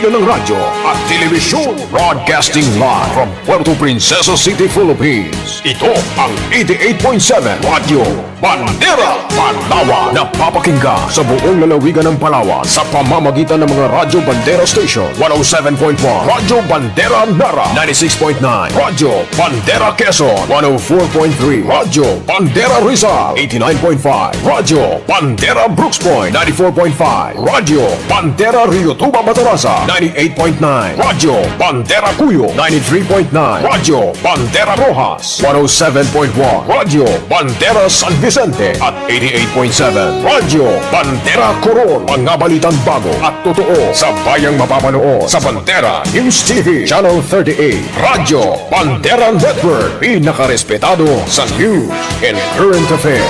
Ina ng radyo at telebisyon. Broadcasting live from Puerto Princesa City, Philippines. Ito ang 88.7 Radyo Bandera Palawan. Napapakinggan sa buong lalawigan ng Palawan sa pamamagitan ng mga Radyo Bandera Station. 107.1 Radyo Bandera Nara, 96.9 Radyo Bandera Quezon, 104.3 Radyo Bandera Rizal, 89.5 Radyo Bandera Brooks Point, 94.5 Radyo Bandera Rio Tuba Matarasa, 98.9 Radyo Bandera Cuyo, 93.9 Radyo Bandera Rojas, 107.1 Radyo Bandera San Vicente at 88.7 Radyo Bandera Coron. Mga balitang bago at totoo sa bayang mapapanood sa Bandera News TV Channel 38 Radyo Bandera Network. Pinakarespetado sa news and current affairs.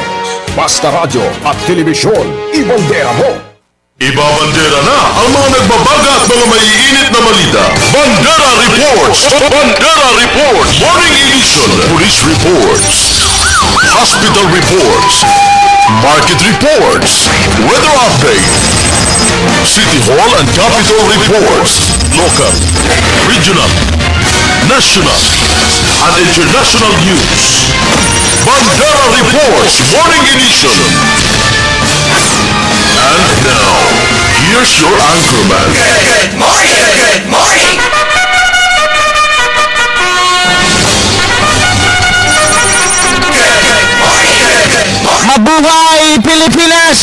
Basta radyo at telebisyon, ibandera mo! Ibabandera na ang mga nagbabaga at mga maiinit na balita. Bandera Reports! Bandera Reports! Morning Edition! Police Reports! Hospital Reports! Market Reports! Weather Update! City Hall and Capitol Reports! Local, regional, national, and international news. Bandera Reports! Morning Edition! And now, here's your anchorman. Good morning! Good morning! Mabuhay Pilipinas!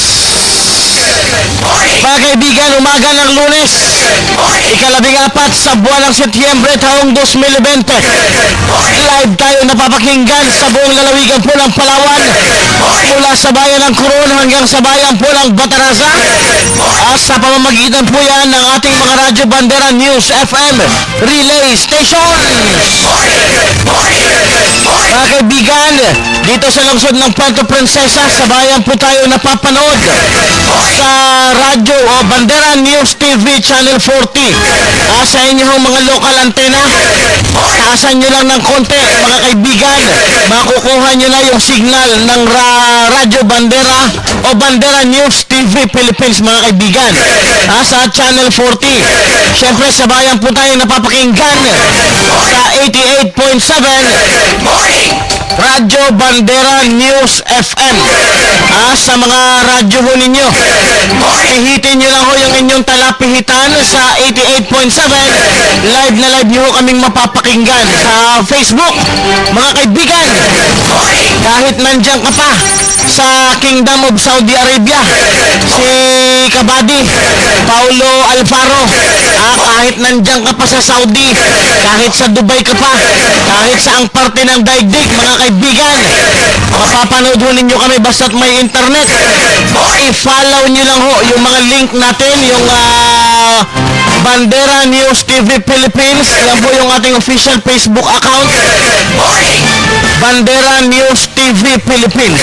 Mga kaibigan, umaga ng Lunes, ika-14 sa buwan ng Setyembre taong 2020. Live tayo napapakinggan sa buong lalawigan po ng Palawan, mula sa bayan ng Coron hanggang sa bayan po ng Batarasa. Sa pamamagitan po yan ng ating mga Radyo Bandera News FM Relay Stations. Mga kaibigan, dito sa lungsod ng Puerto Princesa, sa bayan po tayo napapanood sa radyo o Bandera News TV Channel 40. Sa inyong mga local antena, taasan nyo lang ng konti, mga kaibigan, makukuha nyo na yung signal ng Radyo Bandera o Bandera News TV Philippines, mga kaibigan, sa Channel 40. Siyempre sa bayan po tayo napapakinggan sa 88.7 Radyo Bandera News FM. Sa mga radyo ho ninyo, pihitin nyo lang ho yung inyong talapihitan sa 88.7. Live na live nyo ho kaming mapapakinggan sa Facebook, mga kaibigan. Kahit nandyan ka pa sa Kingdom of Saudi Arabia, si Kabady Paulo Alfaro, kahit nandyan ka pa sa Saudi, kahit sa Dubai ka pa, kahit saang parte ng daigdig, mga kaibigan, mapapanood ho ninyo kami basta't may internet. I-follow nyo lang ho yung mga link natin, yung Bandera News TV Philippines. Yan po yung ating official Facebook account, Bandera News TV Philippines.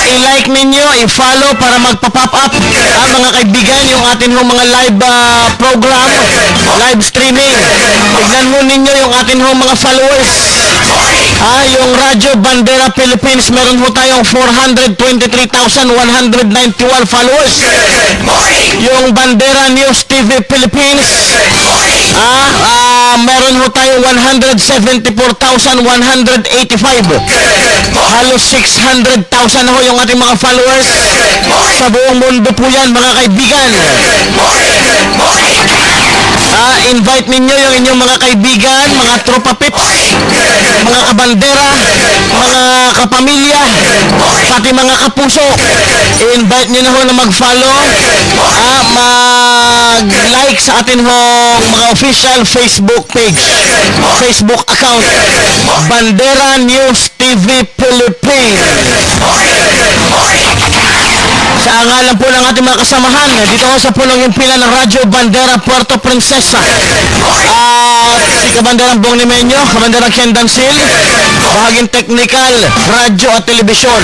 I-like ninyo, i-follow para magpa-pop up, mga kaibigan, yung ating mga live program, live streaming. Tignan mo ninyo yung ating mga followers. Yung Radyo Bandera Philippines, meron ho tayong 423,191 followers. Yung Bandera News TV Philippines, meron ho tayong 174,185. Halos 600,000 ho yung ating mga followers. Sa buong mundo po yan, mga kaibigan. Invite ninyo yung inyong mga kaibigan, mga tropa pips, mga kabandera, mga kapamilya, pati mga kapuso. I-invite nyo na ho na mag-follow, mag-like sa atin ho mga official Facebook page, Facebook account, Bandera News TV Philippines. Sa ngalan po ng ating mga kasamahan, dito ko sa punong yung pila ng Radyo Bandera Puerto Princesa, si Kabanderang Bong Nimenyo, Kabanderang Ken Dancil, bahaging technical, radyo at telebisyon.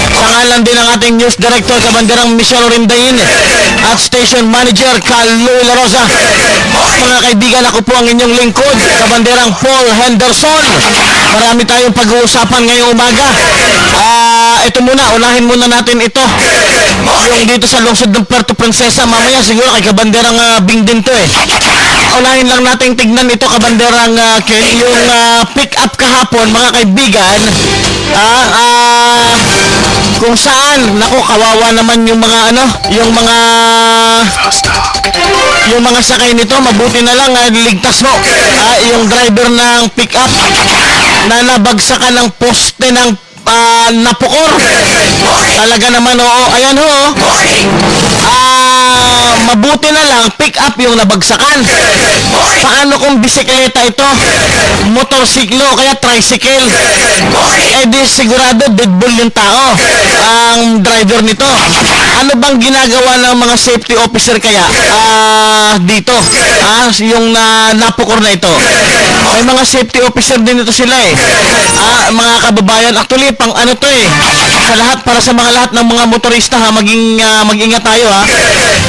Sa ngalan din ng ating news director, Kabanderang Michelle Rindain, at station manager, Louie La Rosa. Mga kaibigan, ako po ang inyong lingkod, Kabanderang Paul Henderson. Marami tayong pag-uusapan ngayong umaga. Ito muna, unahin muna natin ito. Yung dito sa lungsod ng Puerto Princesa, mamaya siguro kay Kabanderang Bing din to unahin lang nating tignan ito, kabanderang Ken, yung pick up kahapon, mga kaibigan, kung saan, naku, kawawa naman yung mga yung mga sakay nito. Mabuti na lang ligtas ho yung driver ng pick up na nabagsakan ng poste ng napukor. Talaga naman, oo. Ayan ho. Mabuti na lang pick up yung nabagsakan. Paano kung bisikleta ito, motorsiklo, kaya tricycle? Di sigurado deadball yung tao, ang driver nito. Ano bang ginagawa ng mga safety officer kaya dito? Yung napukor na ito. May mga safety officer din ito sila mga kababayan. Actually, pang ano to sa lahat, para sa mga lahat ng mga motorista mag-ingat tayo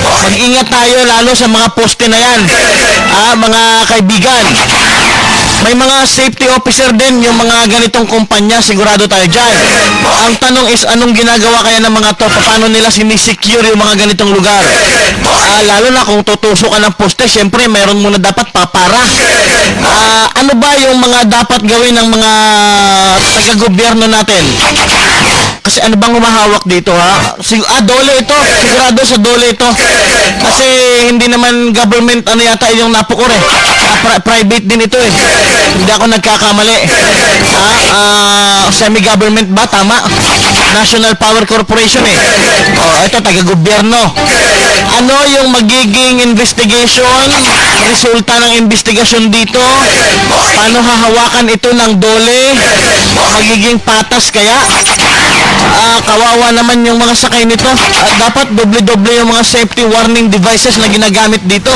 mag-ingat tayo lalo sa mga poste na yan mga kaibigan. May mga safety officer din yung mga ganitong kumpanya, sigurado tayo dyan. Ang tanong is, anong ginagawa kaya ng mga to? Paano nila sinisecure yung mga ganitong lugar? Lalo na kung tutusok ka ng poste, syempre mayroon muna dapat papara. Ano ba yung mga dapat gawin ng mga taga-gobyerno natin? Kasi ano bang humahawak dito dole ito. Sigurado sa dole ito. Kasi hindi naman government yata yung napukor private din ito Hindi ako nagkakamali. Semi-government ba? Tama. National Power Corporation ito taga-gobyerno. Ano yung magiging investigation? Resulta ng investigasyon dito? Paano hahawakan ito ng dole? Magiging patas kaya? Kawawa naman yung mga sakay nito. Dapat doble-doble yung mga safety warning devices na ginagamit dito.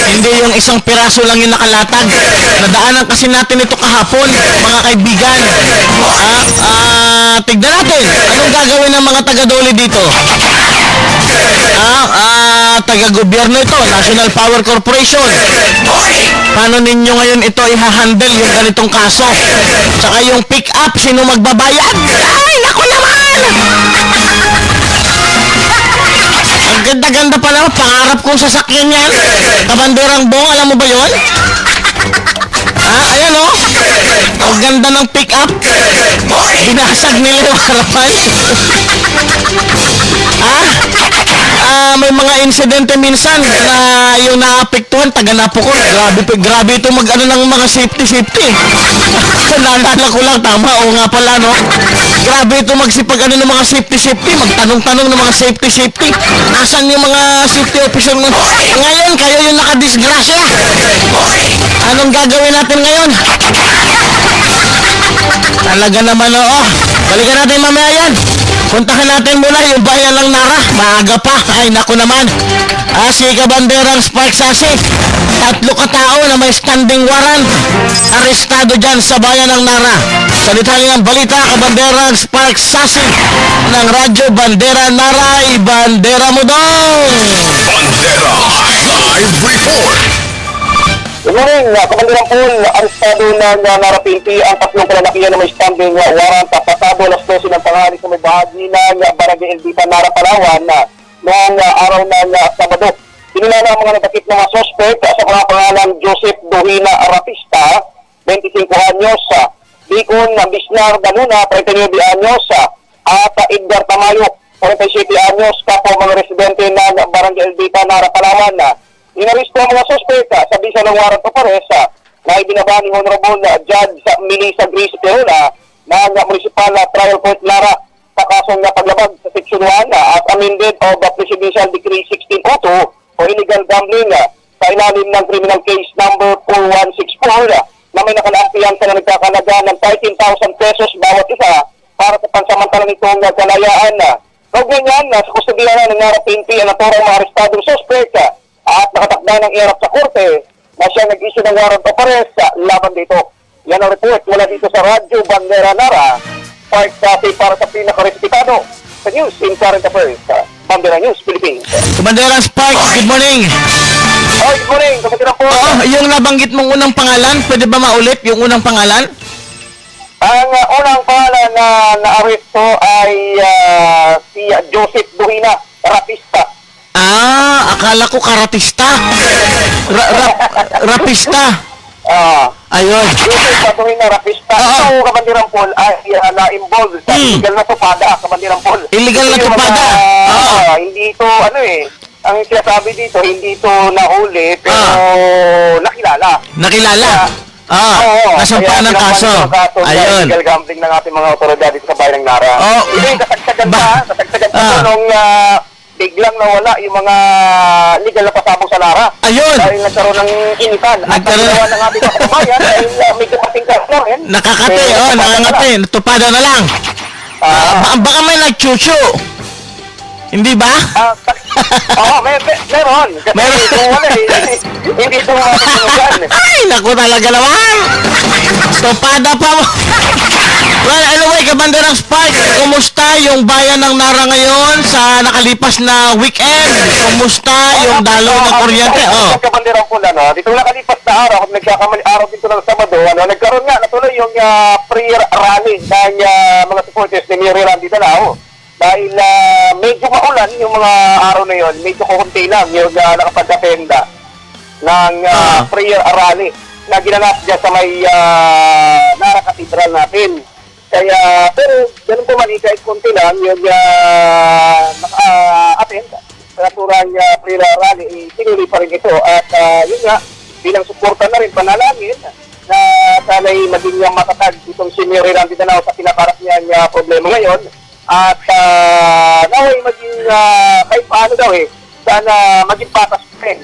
Hindi yung isang piraso lang yung nakalatag. Nadaanan kasi natin ito kahapon, mga kaibigan. Tignan natin, anong gagawin ng mga taga-dole dito? Taga-gobyerno ito, National Power Corporation. Paano ninyo ngayon ito i-handle yung ganitong kaso? Tsaka yung pick up, sino magbabayad? Ay, naku naman! Ang ganda-ganda pala, pangarap kong sasakyan yan. Kabanderang Bong, alam mo ba yun? Ayan ang ganda ng pick up. Binasag nila yung harapan. May mga insidente minsan na yung naapektuhan, taga-napukor. Grabe ito mag-ano ng mga safety. Naalala ko lang, tama, o nga pala, Grabe ito magsipag-ano ng mga safety. Magtanong-tanong ng mga safety. Nasaan yung mga safety officer mo? Ngayon, kayo yung nakadisgrasya. Anong gagawin natin ngayon? Talaga naman, balikan natin mamaya yan. Puntahan natin muna yung bayan ng Nara. Maaga pa. Ay, naku naman. Si Kabanderang Spark Sasi. 3 katao na may standing warrant. Arestado dyan sa bayan ng Nara. Salitahin ang balita, Kabanderang Spark Sasi ng Radyo Bandera Nara. Ibandera mo daw! Bandera Live Report. Good morning, Kabanderang Paul. Arestado ng Nara PNP ang 3 kalalakihan na may standing warrant pasado alas 12 ng tanghali sa may bahagi ng Barangay Elvita, Nara, Palawan noong araw ng Sabado. Pinilala ang mga natakip ng mga suspect sa mga pangalan Joseph Duhina Rapista, 25 anyos, Bicon Bisnar Daluna, 39 anyos, at Edgar Tamayo, 47 anyos, kapwa mga residente ng Barangay Elvita, Nara, Palawan. Inaristo ang mga suspect sa bisa ng warrant of arrest na ibinaba ni Honorable Judge Melissa Grace Perona ng Municipal Trial Court Nara sa kasong paglabag sa Section 1 as amended of the Presidential Decree 1602 o illegal gambling sa ilalim ng criminal case number 4164 na may nakalaampihan sa na nagkakalaga ng 13,000 pesos bawat isa para sa pansamantalang itong kalayaan. Kaugnay niyan, sa kustudiyan ng Nara PNP ang naturang mga arestadong suspect at nakatakda ng iharap sa korte na siya nag-issue ng warrant of arrest laban dito. Yan ang report mula dito sa Radyo Bandera Nara, Spark Sasi para sa pinaka-respetado sa news in current affairs. Bandera News, Philippines. Kabanderang Spark, good morning. Good morning, Kabanderang po. Yung nabanggit mong unang pangalan, pwede ba maulit yung unang pangalan? Ang unang pangalan na naaresto ay si Joseph Duhina Rapista. Akala ko karatista. Rapista. Ayun. Yung patuloy na rapista. Ito, Kabandirang Paul, ay na-involved sa illegal na tupada, Kabandirang Paul. Illegal na Ito yung tupada? hindi ito, ang sinasabi dito, hindi ito nahuli, pero nakilala. Nasampa ng kaso. Ayun. Illegal gambling ng ating mga otoridad dito sa bayan ng Nara. Ito yung kasagsagan pa nung biglang nawala yung mga legal na pasabog sa Nara. Ayun. Dahil nagkaroon ng initan. At ang ginawa ng ating mga kabayan dahil may kapating kaso rin. Nakangati. Tupada na lang. Baka may nagchuchu. Hindi ba? Meron. Kasi kung wala hindi ito makasunod. Ay, naku talaga naman. Tupada pa mo. Well, anyway, Kabanderang Spark, kumusta yung bayan ng Nara ngayon sa nakalipas na weekend? Kumusta yung dalaw na kuryente? Kabanderang Paul, dito nakalipas na araw, kung nagkakamali araw dito ng Sabado, nagkaroon nga natuloy yung prayer rally ng mga supporters ni Miri Randy Danao. Dahil medyo maulan yung mga araw na yon, medyo kukunti lang yung nakapag-atenda ng prayer rally na ginanap dyan sa may Nara Cathedral natin. Kaya, pero ganun po man, kahit konti lang yung naka-attend sa naturang prayer rally, tinuloy pa rin ito. At yun nga, bilang suporta na rin, panalangin na sana'y maging matatag itong si Miri Randy Danao sa pinaparap niya problema ngayon. At naway maging kahit paano daw sana maging patas rin.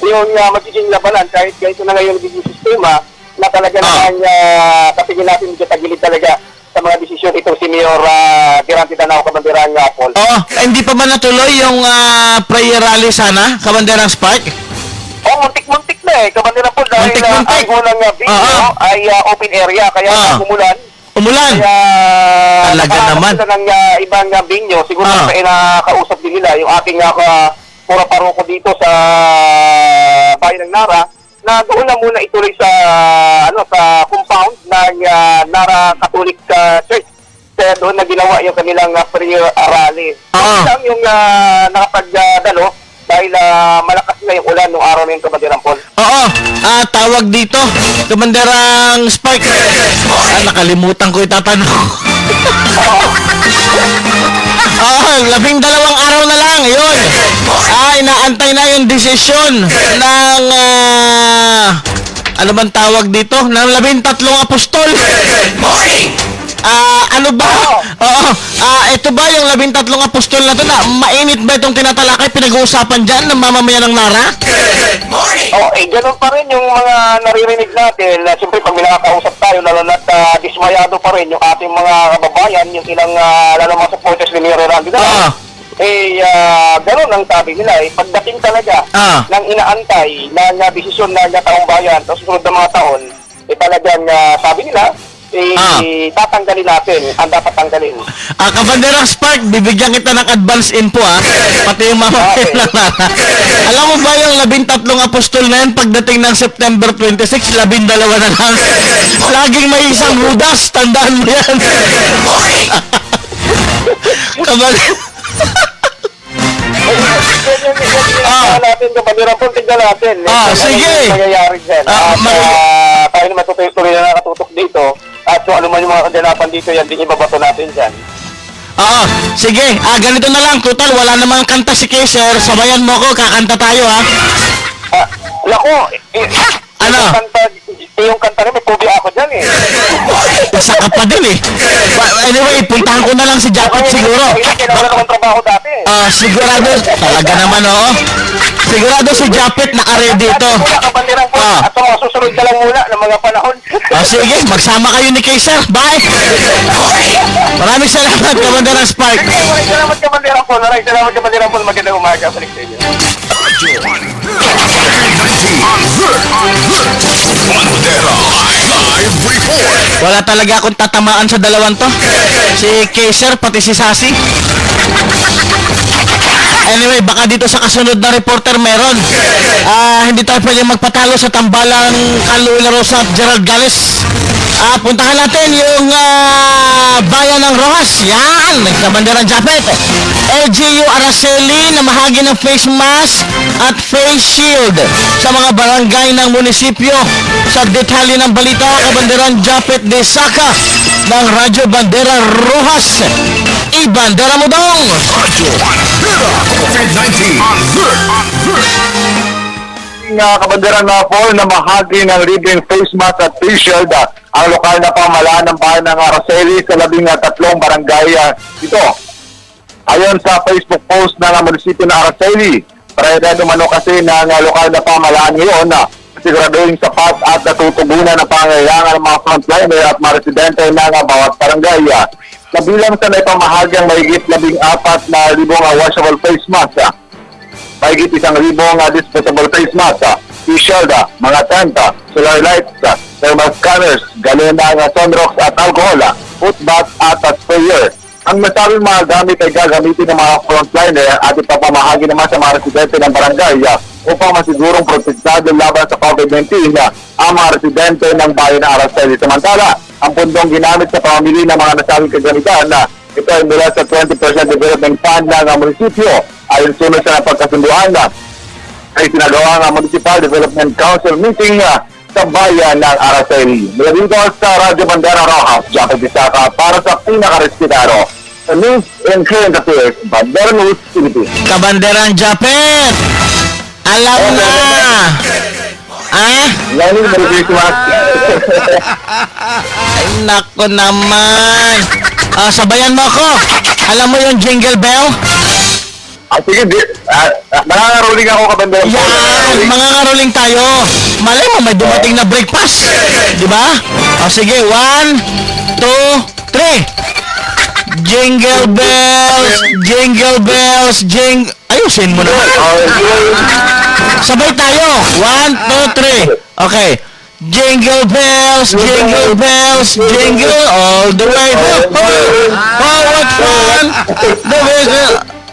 Yung magiging labanan kahit ganito na ngayon yung sistema na talaga naman kapigin natin kitagilid talaga sa mga desisyon itong si Mayor Randy Danao, Kabanderang Paul. Hindi pa ba natuloy yung prayer rally sana, Kabanderang Spark? Muntik-muntik na Kabanderang Paul, dahil ang unang video ay open area, kaya umulan. Kaya talaga naman ng ibang binyo, siguro sa nakausap din nila yung ating pura paroko dito sa bayan ng Nara, na doon na muna ituloy sa sa compound ng Nara Catholic Church. Kaya doon na ginawa yung kanilang prayer rally. Lang yung nakapagdalo dahil malakas na yung ulan noong araw na yung Kabanderang Paul. Tawag dito, Kabanderang Spark. Nakalimutan ko itatanong. 12 araw na lang, yun. Inaantay na yung desisyon ng ano bang tawag dito? Ng 13 apostol. Ano ba? Ito ba yung 13 apostol na to na mainit ba itong tinatalakay, pinag-uusapan dyan ng mamamayan ng Nara? Ganun pa rin yung mga naririnig natin. Siyempre, pag may nakakausap tayo, lalo na't dismayado pa rin yung ating mga kababayan, yung ilang lalo mga supporters ni Miri Randy Danao. Ganun ang sabi nila. Pagdating talaga ng inaantay na desisyon na taong bayan sa susunod na mga taon, talagang sabi nila, tatanggalin natin ang dapat tanggalin. Kabanderang Spark, bibigyan kita ng advance info pati yung mamamayan ng Nara. Alam mo ba yung 13 apostol na yan, pagdating ng September 26, 12 na lang. Laging may isang Judas, tandaan mo yan. natin Kabanderang Paul, tignan natin. Sige. Nangyayari dyan. Tayo naman tuloy na nakatutok dito. At kung ano man yung mga kaganapan dito, yan din ibabato natin dyan. Sige. Ganito na lang. Total, wala namang kanta si Kaiser. Sabayan mo ko, kakanta tayo Lako, yung kanta rin, may tubi ako dyan Isa ka pa din Anyway, puntahan ko na lang si Japet siguro. Kailangan naman trabaho dati. Sigurado, talaga naman sigurado si Japet naka-ready ito. Kabanderang po, at mga susunod ka lang muna ng mga panahon. Sige, magsama kayo ni Kaiser. Bye! Maraming salamat, Kabanderang Spark. Maraming salamat, Kabanderang Paul. Magandang umaga. Balik sa inyo. Wala talaga akong tatamaan sa dalawan to. Si Kaiser, pati si Sassy. Anyway, baka dito sa kasunod na reporter meron. Hindi tayo pwede magpatalo sa tambalang Carlo Rosa at Gerald Gales. Puntahan natin yung bayan ng Rojas. Yan, Kabanderang Japet. LGU Araceli na mahagi ng face mask at face shield sa mga barangay ng munisipyo. Sa detalye ng balita, Kabanderang Japet de Saka ng Radyo Bandera Rojas. Ibandera mo dong! COVID-19 Kabanderang Paul na mahagi ng libreng face mask at face shield ang lokal na pamahalaan ng bayan ng Araceli sa 13 barangay ito. Ayon sa Facebook post ng munisipyo ng Araceli, prioridad umano kasi ng lokal na pamahalaan ngayon na siguraduhin sapat at natutugunan ang pangailangan ng mga frontliner at mga residente ng bawat barangay. Kabilang sa naipamahagyang mahigit 14,000 washable face mask, mahigit 1,000 disposable face mask, face shield, mga tent, solar lights, thermal scanners, galon ng sunrocks at alcohol, foot bath at sprayer. Ang nasabing mga gamit ay gagamitin ng mga frontliner at ipapamahagi naman sa mga residente ng barangay upang masigurong protektado laban sa COVID-19 ang mga residente ng bayan ng Araceli. Samantala, ang pundong ginamit sa pamamili ng mga nasabing kagamitan ito ay mula sa 20% development fund ng munisipyo. Ayon sunod sa napagkasunduan ay sinagawa ng Municipal Development Council meeting sa bayan ng Araceli. Mula dito sa Radyo Bandera Rojas, Japet de Saka para sa pinaka-respetado sa News and Current Affairs, Bandera News Philippines. Kabanderang Japet! Alam na! Yan yung Merry Christmas. Ay, nako naman! Sabayan mo ako! Alam mo yung Jingle Bell? Sige, nangangaroling ako, Kabanderang Paul. Yan! Mga ngaroling tayo! Malay mo, may dumating na breakfast! Di ba? Sige, 1, 2, 3! Jingle bells! Jingle bells! Ayusin mo naman! Sabay tayo! 1, 2, 3! Okay. Jingle bells, jingle bells, jingle all the way. Oh, what fun! The way.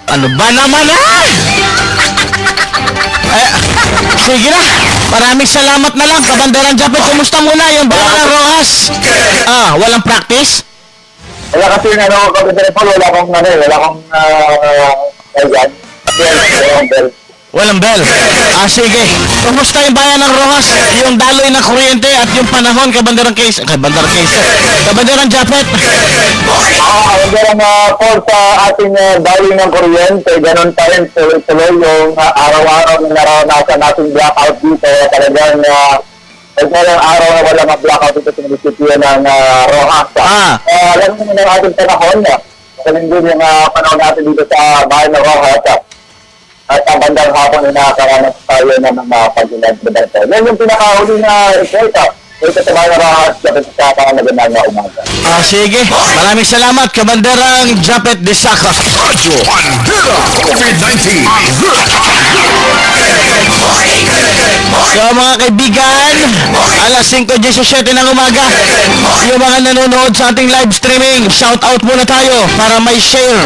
Ano ba naman sige na. Maraming salamat na lang, Kabanderang Japet. Kumusta muna yung bayan ng Rojas? Walang practice? Wala kasi Kabanderang Paul, wala akong Walang bell. Sige. Kumusta yung bayan ng Rojas? Yung daloy ng kuryente at yung panahon, Kabanderang Japet. Kabanderang Paul, sa ating daloy ng kuryente, ganun pa rin tuloy yung araw-araw na naranasan nating blackout dito. Talagang nagmalang araw na wala mag-blackout dito sa munisipyo ng Rojas. Alam mo ng ating panahon, kalingin yung panahon natin dito sa bayan ng Rojas. At ang bandang hapon ay nakakaranas tayo ng mga pag-inagbadan. Yan yung pinakahuli na report. Ito sa bayan ng Rojas, Japet de Saka ang nagandang na umaga. Sige. Maraming salamat, Kabanderang Japet de Saka. Radyo Bandera COVID-19 So mga kaibigan, alas 5:17 ng umaga, yung mga nanonood sa ating live streaming, shout out muna tayo para may share.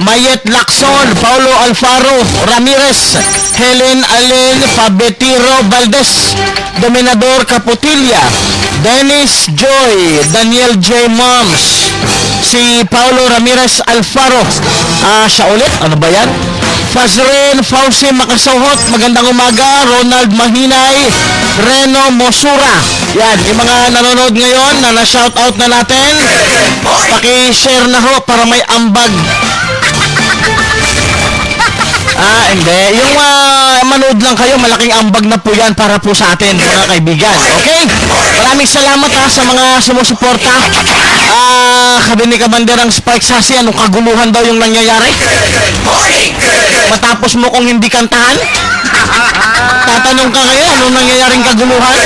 Mayet Lacson, Paulo Alfaro Ramirez, Helen Allen Pabetiro Valdez, Dominador Caputilla, Dennis Joy, Daniel J. Moms, si Paulo Ramirez Alfaro. Siya ulit, ano ba yan? Fazrin Fauci Makasawhot, magandang umaga. Ronald Mahinay, Reno Mosura. Yan, yung mga nanonood ngayon na na-shoutout na natin, paki-share na ho para may ambag. Hindi. Yung manood lang kayo, malaking ambag na po yan para po sa atin, mga kaibigan. Okay? Maraming salamat sa mga sumusuporta. Sabi ni Kabanderang Spike Sasi, anong kaguluhan daw yung nangyayari? Matapos mo kung hindi kantahan? Tatanong ka kayo, anong nangyayaring kaguluhan?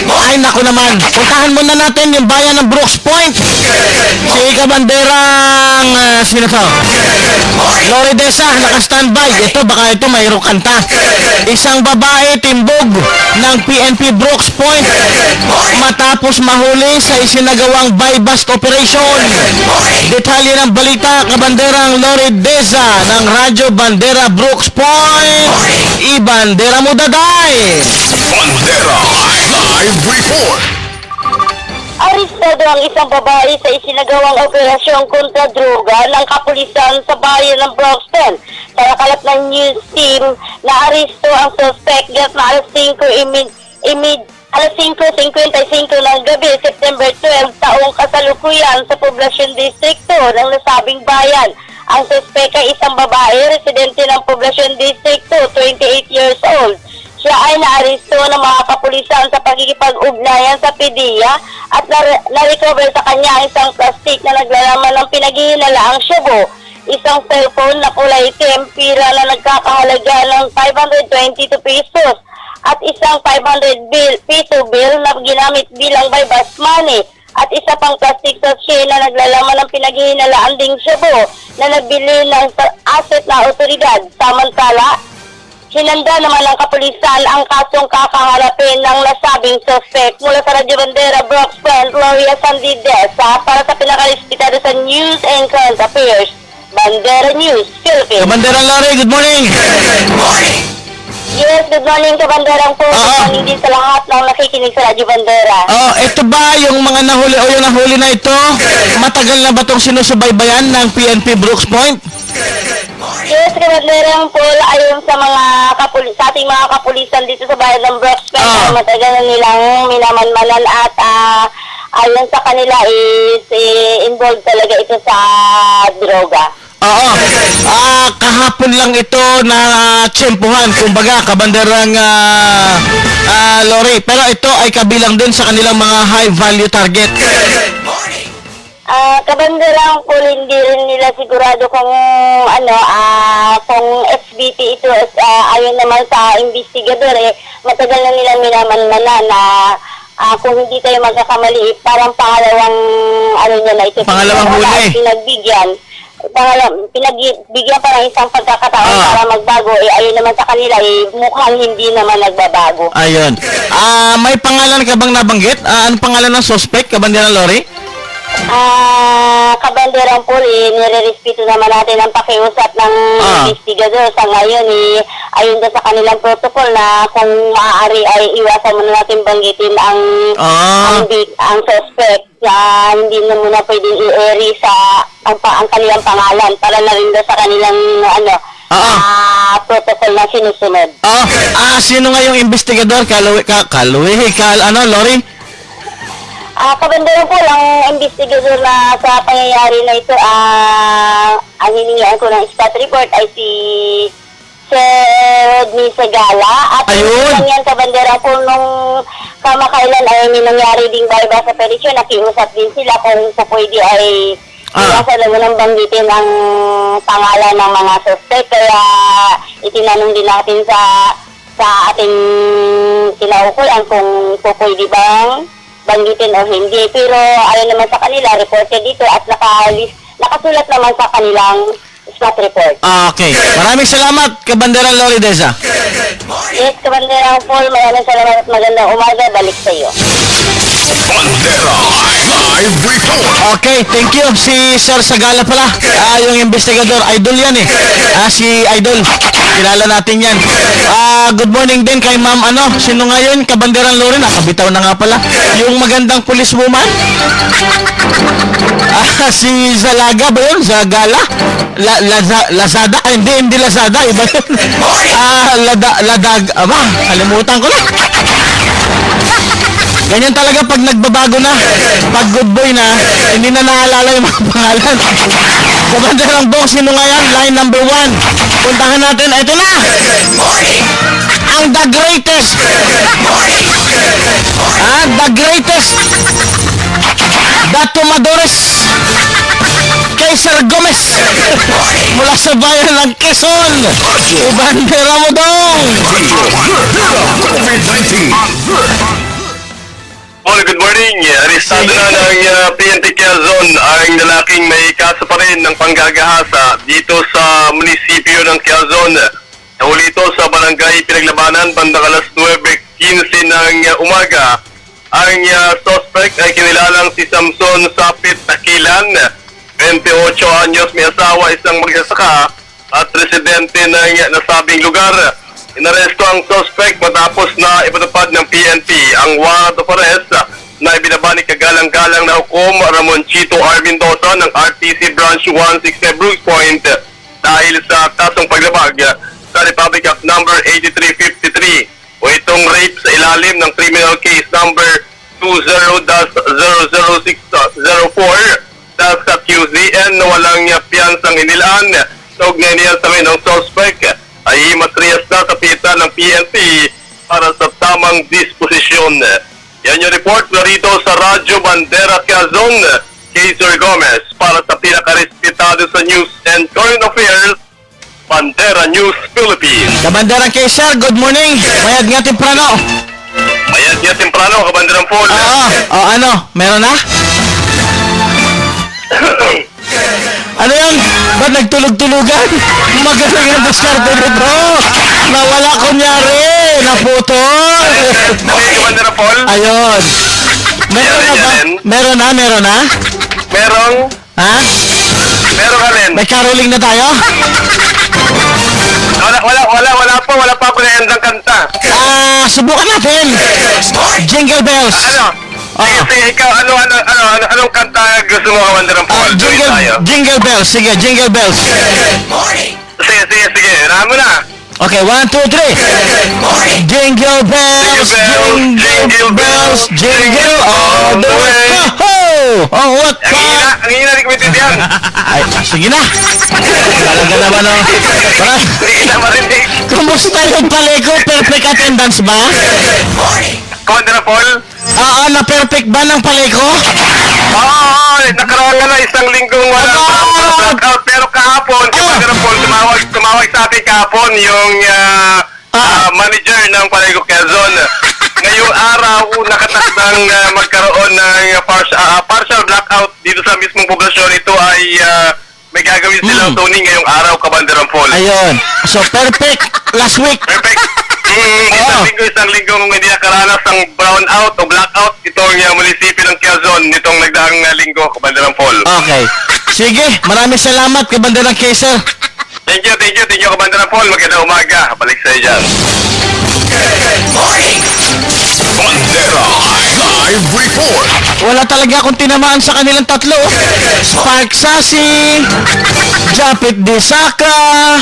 Ay, naku naman. Puntahan muna natin yung bayan ng Brooks Point. Si Kabanderang, sino to? Lori Desa, naka-standby. Baka ito mayroong kanta. Isang babae timbog ng PNP Brooks Point matapos mahuli sa isinagawang buy-bust operation. Detalye ng balita, Kabanderang Lori Deza ng Radyo Bandera Brooks Point. Ibandera mo daday! Bandera Live Report. Arestado ang isang babae sa isinagawang operasyon kontra droga ng kapulisan sa bayan ng Broxton. Sa nakalat ng news team, naaresto ang suspect na alas 5:55 ng gabi, September 12, taong kasalukuyan sa Poblacion Distrito ng nasabing bayan. Ang suspect ay isang babae, residente ng Poblacion Distrito, 28 years old. Siya ay naaresto ng mga kapulisan sa pagkikipag-ugnayan sa PDEA at na-recover sa kanya isang plastic na naglalaman ng pinaghihinalaang shabu, isang cellphone na kulay itim, pira na nagkakahalaga ng 522 pesos at isang 500 peso bill na ginamit bilang bypass money at isa pang plastic sachet na naglalaman ng pinaghihinalaang ding shabu na nabili ng asset na otoridad. Samantala, hinanda naman ng kapulisan ang kasong kakaharapin ng nasabing suspect. Mula sa Radyo Bandera, Broxton, Gloria Sandidesa, para sa pinakalispitado sa News and Current Affairs, Bandera News, Philippines. Kabandera Lori, good morning! Good morning! Yes, good morning, Kabanderang po. Good morning din sa lahat ng nakikinig sa Radyo Bandera. Ito ba yung mga nahuli o yung nahuli na ito? Matagal na ba itong sinusubaybayan ng PNP Brooks Point? Yes, Kabanderang po, ayon sa ating mga kapulisan dito sa bayan ng Broxton, matagal na nilang minamanmanan at ayon sa kanila is involved talaga ito sa droga. Oo. Kahapon lang ito na tsempuhan, kumbaga, kabanderang Lori. Pero ito ay kabilang din sa kanilang mga high value target. Kabanderang po, hindi rin nila sigurado kung kung SBT ito, ayon naman sa investigador, matagal na nilang minamanmanan na kung hindi tayo magkakamali, parang pangalawang niya na ito. Pangalawang huli. Pinagbigyan parang isang pagkakataon para magbago. Ayun naman sa kanila, mukhang hindi naman nagbabago. Ayun. May pangalan ka bang nabanggit? Ano pangalan ng suspect, Kabanderang Lori? Kabanderang po, nire-respeto naman natin ang pakiusap ng investigador sa ngayon. Ayun na sa kanilang protocol na kung maaari ay iwasan muna natin banggitin ang suspect. Hindi na muna pwedeng i-airy sa ang kanilang pangalan para na rin sa kanilang protocol na sinusunod. Sino nga yung investigador? Lori? Kabanderang po, ang investigador na sa pangyayari na ito, ang hiningian ko ng stat report ay si Rodney Segala. At ayun! Yan, Kabanderang po, nung kamakailan ay may nangyari ding bypass operation, nakiusap din sila kung pwede ay iwasan naman ng banggitin ang pangalan ng mga suspect. Kaya itinanong din natin sa ating kinaukulan kung pwede bang banggitin o hindi. Pero ayon naman sa kanila, reported dito at nakasulat naman sa kanilang spot report. Okay. Maraming salamat, Kabanderang Lori Deza. Yes, Kabanderang Paul, maraming salamat at magandang umaga. Balik sa iyo. Bandera Live Report. Okay, thank you. Si Sir Sagala pala. Yung investigador. Idol yan si Idol. Kilala natin yan. Good morning din kay Ma'am sino ngayon? Kabanderang Lori. Nakabitaw na nga pala. Yung magandang policewoman. Si Zalaga ba yun? Zagala? Lazada? Hindi Lazada. Iba yun. Kalimutan ko na. Ganyan talaga pag nagbabago na. Pag good boy na, hindi na naalala yung mga pangalan. Kabanderang Bong, sino nga yan? Line number 1. Puntahan natin. Ito na! Ang the greatest! The greatest! The Tomadores! Kay Sir Gomez! Mula sa bayan ng Quezon! Ibandera mo dong! COVID-19. Good morning. Arestado na ng PNP Quezon ang lalaking may kaso pa rin ng panggagahasa dito sa munisipyo ng Quezon. Nahuli ito sa barangay Pinaglabanan bandang alas 9:15 ng umaga. Ang suspect ay kinilalang si Samson Sapit Takilan, 28 anyos, may asawa, isang magsasaka at residente ng nasabing lugar. Inaresto ang suspect matapos na ipatupad ng PNP ang warrant of arrest na ibinaba ni Cagayan magalang-galang na hukom Ramon Chito R. Mendoza ng RTC Branch 160 Bruce Point dahil sa kasong paglabag sa Republic Act number 8353 o itong rape sa ilalim ng criminal case number 20-00604-QZN na walang piyansang inilaan sa ugnay niya sa ng suspect ay matriyas na sa pita ng PNP para sa tamang disposisyon. Yan yung report na rito sa Radyo Bandera Quezon, Kaiser Gomez para sa pinaka-respetado sa news and current affairs, Bandera News Philippines. Kabandera Kaiser, good morning. Mayad nga temprano. Mayad niya temprano, Kabanderang Paul. Ano? Meron na? Ano yan? Ba't nagtulog-tulugan? Magaling ang diskarte nito. Nawala kunyari. Naputol. Okay, Kabanderang Paul. Ayun. Meron na ba? Meron na? Merong, Ha? merong alin. May caroling na tayo? Wala pa ako na-end ng kanta. Subukan natin. Jingle bells. Ano? Sige, ikaw, anong kanta gusto mo, Kabanderang Paul? Tuloy tayo. Jingle bells. Sige, jingle bells. Sige. Rahan mo na. Okay, 1, 2, 3. Jingle bells, jingle bells, jingle all the way. Ho-ho! Oh, what Ang hina, hindi ko maintindihan. Ay, sige na. Talaga naman, oh. Hindi na marinig. Kumusta yung paleko? Perfect attendance ba? Kabanderang Paul? Oo, na-perfect ba ng paleko? Oo, nakaroon ka na isang linggong wala pa blackout. Pero kahapon, Kabanderang Paul, tumawag sa akin kahapon yung manager ng Palego Quezon. Ngayong araw, nakatakdang magkaroon ng partial blackout dito sa mismong poblasyon. Ito ay may gagawin silang tuning ngayong araw, Kabanderang Paul. Ayun. So, perfect. Last week. Perfect. Isang linggo hindi nakaranas ng brownout o blackout itong munisipyo ng Quezon nitong nagdaang linggo, Kabanderang Paul. Okay. Sige, maraming salamat, Kabanderang Kaiser. Thank you, Kabanderang Paul. Magandang umaga. Balik sa iyo dyan. Bandera Live Report. Wala talaga akong tinamaan sa kanilang tatlo. Spark Sasi, Japit De Saka,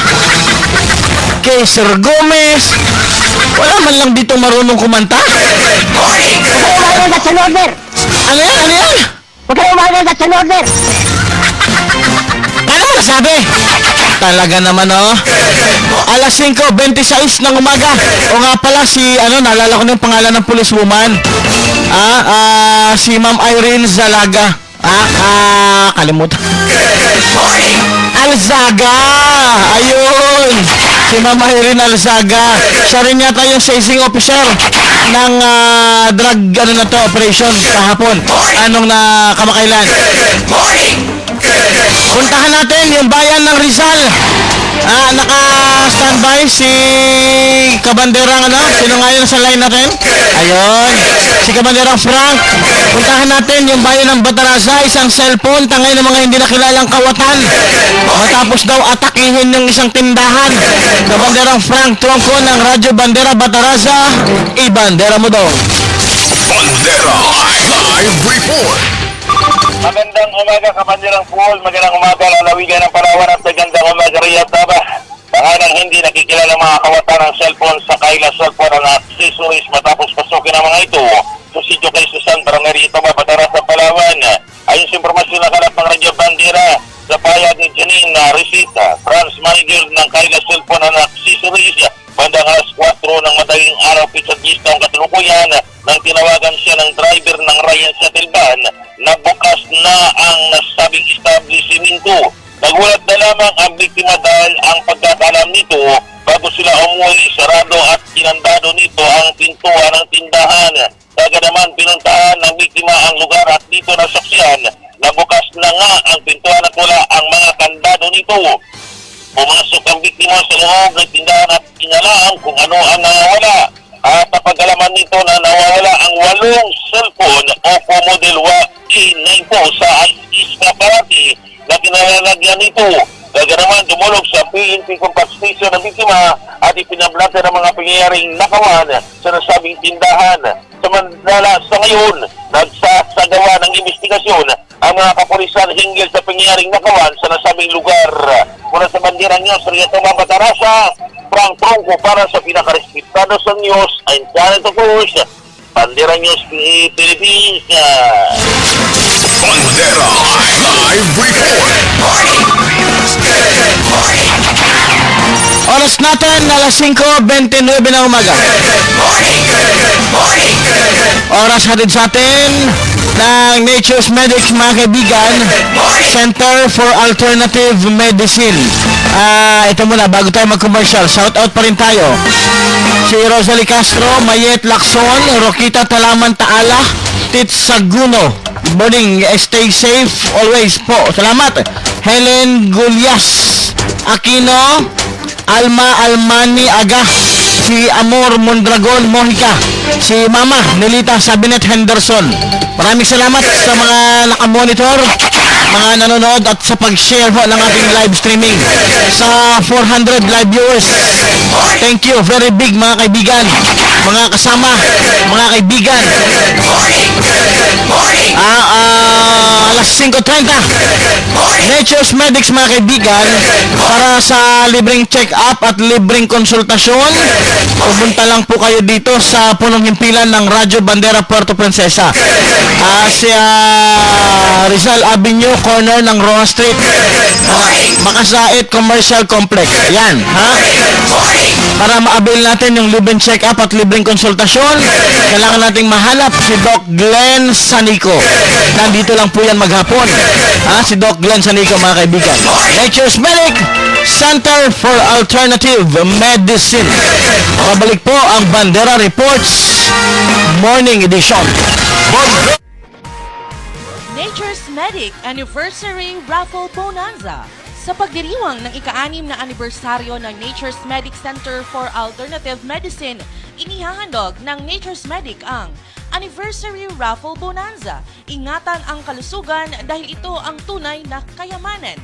Kaiser Gomez. Wala man lang dito marunong kumanta. Ano yan? Ano nasabi? Talaga naman, oh. Alas 5:26 ng umaga. O nga pala naalala ko na yung pangalan ng policewoman. Si Ma'am Irene Zalaga. Kalimutan. Alzaga! Ayun! Si Ma'am Irene Alzaga. Siya rin yata yung seizing officer ng drug operation kahapon. Anong kamakailan. Puntahan natin yung bayan ng Rizal. Naka-standby si Kabanderang sino nga yun sa line natin? Ayun, si Kabanderang Frank. Puntahan natin yung bayan ng Bataraza. Isang cellphone, tangay ng mga hindi nakilalang kawatan. Matapos daw atakihin yung isang tindahan. Kabanderang Frank Tronco ng Radyo Bandera Bataraza. I-bandera mo daw. Bandera Live Report. Magandang umaga, Kabanderang Paul. Magandang umaga, lalawigan ng Palawan at magandang umaga, Riyadh Taba. Pangalang hindi nakikilala mga kawatan ng cellphone sa Kaila cellphone ang accessories matapos pasukin ang mga ito sa sitio kay Susan, Barangay Riyadh Taba, Bataras sa Palawan. Ayon sa impormasyon na kalap ng Radyo Bandera sa payag ni Janine Resita, branch manager ng Kaila cellphone and accessories, bandang alas 4 ng madaling araw pizza-pista ang katulukuyan nang tinawagan siya ng driver ng Ryan Settleban na bukas na ang nasabing establishmento. Nagulat na lamang ang biktima dahil ang pagkakalam nito bago sila umuwi, sarado at kinandado nito ang pintuan ng tindahan. Kaya naman pinuntahan ng biktima ang lugar at dito nasaksihan na bukas na nga ang pintuan at wala ang mga kandado nito. Pumasok ang biktima sa loob ng tindahan at inalaan kung ano ang nawawala. At napag-alaman nito na nawawala ang 8 cellphone Oppo Model Y9 sa Isla Parati na kinalalagyan nito. Gaganaman dumulog sa PNP Compact Station ng biktima at ipinablata ng mga pangyayaring nakawan sa nasabing tindahan. Samantala sa ngayon, nagsasagawa investigasyon ang mga kapulisan hinggil sa pangyayaring nakawan sa nasabing lugar. Mula sa Bandera News, Riyata Mabatarasa, Frank Tronco para sa pinaka-respetado sa news, I'm Janet Ocos, Bandera News Philippines. Bandera Live Report. Oras natin, alas 5:29 ng umaga. Oras hatid sa atin ng Nature's Medics, mga kaibigan, Center for Alternative Medicine. Ito muna, bago tayo mag-commercial, shout out pa rin tayo. Si Rosalie Castro, Mayet Lacson, Rokita Talaman Taala, Tits Saguno. Morning, stay safe always po. Salamat. Helen Gulyas Aquino, Alma Almani Aga, si Amor Mondragon Mojica, si Mama Nelita Sabinet Henderson. Maraming salamat sa mga nakamonitor, mga nanonood at sa pag-share po ng ating live streaming sa 400 live viewers. Thank you, very big mga kaibigan, mga kasama, mga kaibigan. Alas 5:30 Nature's Medics, mga kaibigan, para sa libreng check-up at libreng konsultasyon. Pumunta lang po kayo dito sa punong himpilan ng Radyo Bandera, Puerto Princesa. Sa Rizal Avenue, corner ng Roa Street, Makasait Commercial Complex. Yan, ha? Para ma-avail natin yung libreng check-up at libreng konsultasyon, kailangan nating mahanap si Doc Glenn Sanico. Nandito lang po yan maghapon. Si Doc Glenn Sanico, mga kaibigan. Nature's Medic, Center for Alternative Medicine. Pabalik po ang Bandera Reports Morning Edition. Nature's Medic Anniversary Raffle Bonanza. Sa pagdiriwang ng ika-6 na anibersaryo ng Nature's Medic Center for Alternative Medicine, inihahandog ng Nature's Medic ang Anniversary Raffle Bonanza. Ingatan ang kalusugan dahil ito ang tunay na kayamanan.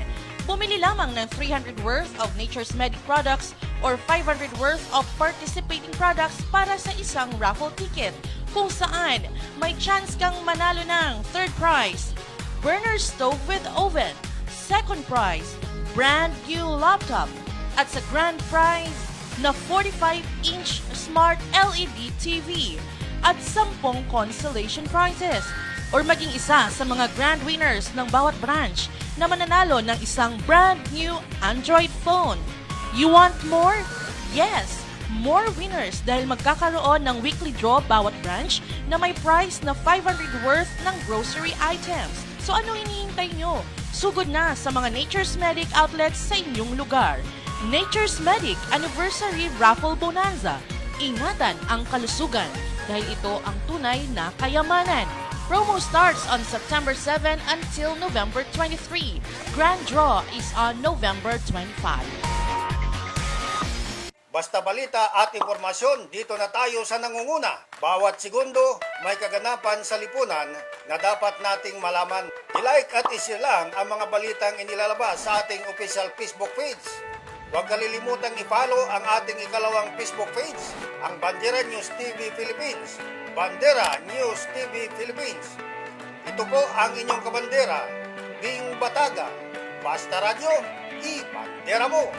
Bumili lamang ng 300 worth of Nature's Medic products or 500 worth of participating products para sa isang raffle ticket, kung saan may chance kang manalo ng third prize, burner stove with oven, second prize, brand new laptop, at sa grand prize na 45-inch smart LED TV at 10 consolation prizes, or maging isa sa mga grand winners ng bawat branch na mananalo ng isang brand new Android phone. You want more? Yes! More winners dahil magkakaroon ng weekly draw bawat branch na may prize na 500 worth ng grocery items. So ano hinihintay nyo? Sugod na sa mga Nature's Medic outlets sa inyong lugar. Nature's Medic Anniversary Raffle Bonanza. Ingatan ang kalusugan dahil ito ang tunay na kayamanan. Promo starts on September 7 until November 23. Grand draw is on November 25. Basta balita at impormasyon, dito na tayo sa nangunguna. Bawat segundo, may kaganapan sa lipunan na dapat nating malaman. I-like at i-share lang ang mga balitang inilalabas sa ating official Facebook page. Huwag kalilimutang i-follow ang ating ikalawang Facebook page, ang Bandera News TV Philippines. Bandera News TV Philippines. Ito po ang inyong kabandera, Bing Bataga. Basta radyo, i-bandera mo!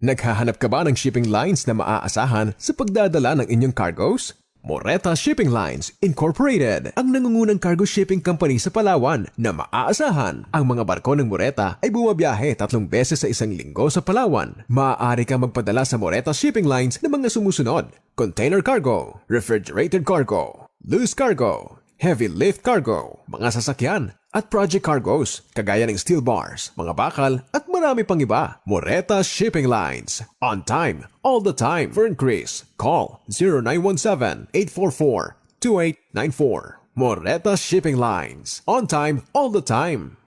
Naghahanap ka ba ng shipping lines na maaasahan sa pagdadala ng inyong cargoes? Moreta Shipping Lines Incorporated, ang nangungunang cargo shipping company sa Palawan na maaasahan. Ang mga barko ng Moreta ay bumabiyahe 3 beses sa isang linggo sa Palawan. Maaari kang magpadala sa Moreta Shipping Lines ng mga sumusunod: container cargo, refrigerated cargo, loose cargo, heavy lift cargo, mga sasakyan, at project cargoes, kagaya ng steel bars, mga bakal, at marami pang iba. Moreta Shipping Lines. On time, all the time. For increase, call 0917-844-2894. Moreta Shipping Lines. On time, all the time.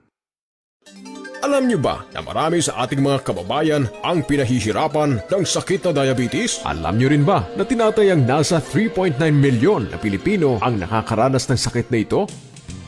Alam niyo ba na marami sa ating mga kababayan ang pinahihirapan ng sakit na diabetes? Alam niyo rin ba na tinatayang nasa 3.9 milyon na Pilipino ang nakakaranas ng sakit na ito?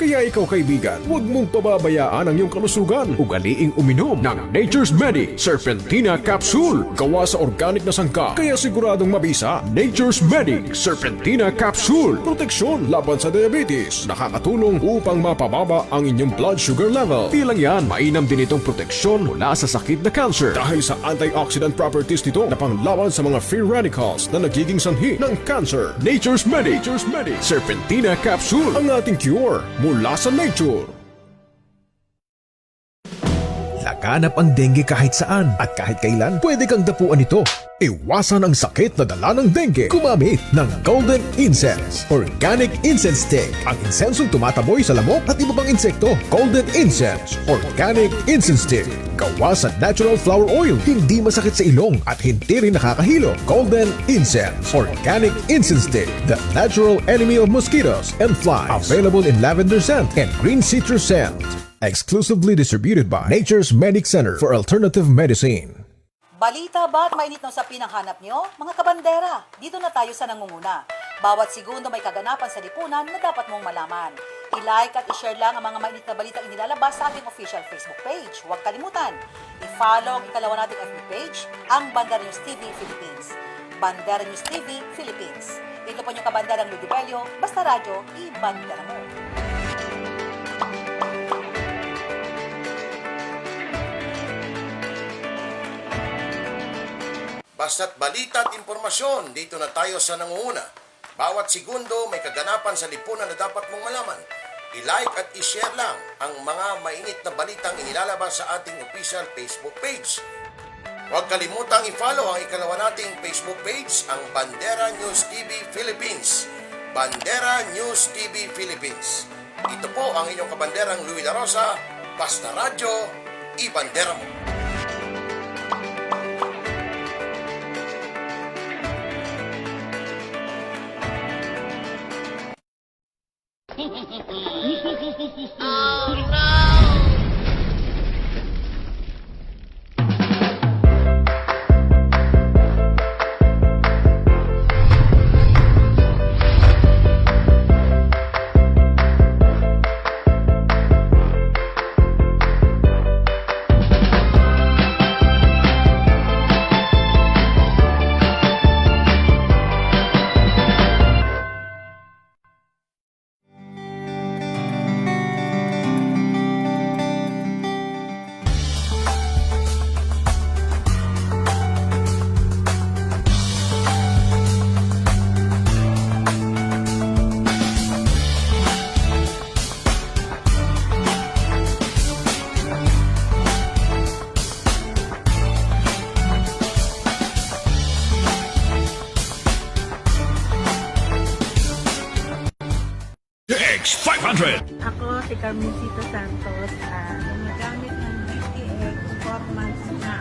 Kaya ikaw kaibigan, huwag mong pababayaan ang iyong kalusugan. Ugaliing uminom ng Nature's Medic Serpentina Capsule. Gawa sa organic na sangka, kaya siguradong mabisa. Nature's Medic Serpentina Capsule. Proteksyon laban sa diabetes. Nakakatulong upang mapababa ang inyong blood sugar level. Di lang yan, mainam din itong proteksyon mula sa sakit na cancer. Dahil sa antioxidant properties nito na panglaban sa mga free radicals na nagiging sanhi ng cancer. Nature's Medic Serpentina Capsule. Ang ating cure mula sa nature. Laganap ang dengue kahit saan at kahit kailan pwede kang dapuan ito. Iwasan ang sakit na dala ng dengue. Gumamit ng Golden Incense Organic Incense Stick. Ang insensong tumataboy sa lamok at iba pang insekto. Golden Incense Organic Incense Stick. Gawa sa natural flower oil. Hindi masakit sa ilong at hindi rin nakakahilo. Golden Incense Organic Incense Stick. The natural enemy of mosquitoes and flies. Available in lavender scent and green citrus scent. Exclusively distributed by Nature's Medic Center for Alternative Medicine. Balita ba at mainit ng sapin ang hanap nyo? Mga kabandera, dito na tayo sa nangunguna. Bawat segundo may kaganapan sa lipunan na dapat mong malaman. I-like at i-share lang ang mga mainit na balita inilalabas sa ating official Facebook page. Huwag kalimutan, i-follow ang ikalawa nating FB page, ang Bandera News TV Philippines. Bandera News TV Philippines. Ito po yung kabanderang Ludibelio, basta radyo, i-bandera mo. Basta't balita at impormasyon, dito na tayo sa nangunguna. Bawat segundo may kaganapan sa lipunan na dapat mong malaman. I-like at i-share lang ang mga mainit na balitang inilalabas sa ating official Facebook page. Huwag kalimutang i-follow ang ikalawa nating Facebook page, ang Bandera News TV Philippines. Bandera News TV Philippines. Ito po ang inyong kabanderang Louie La Rosa, basta radyo, i-bandera mo. Oh no! X500. Ako si Carmencita Santos, gumagamit ng DTX 4 months na.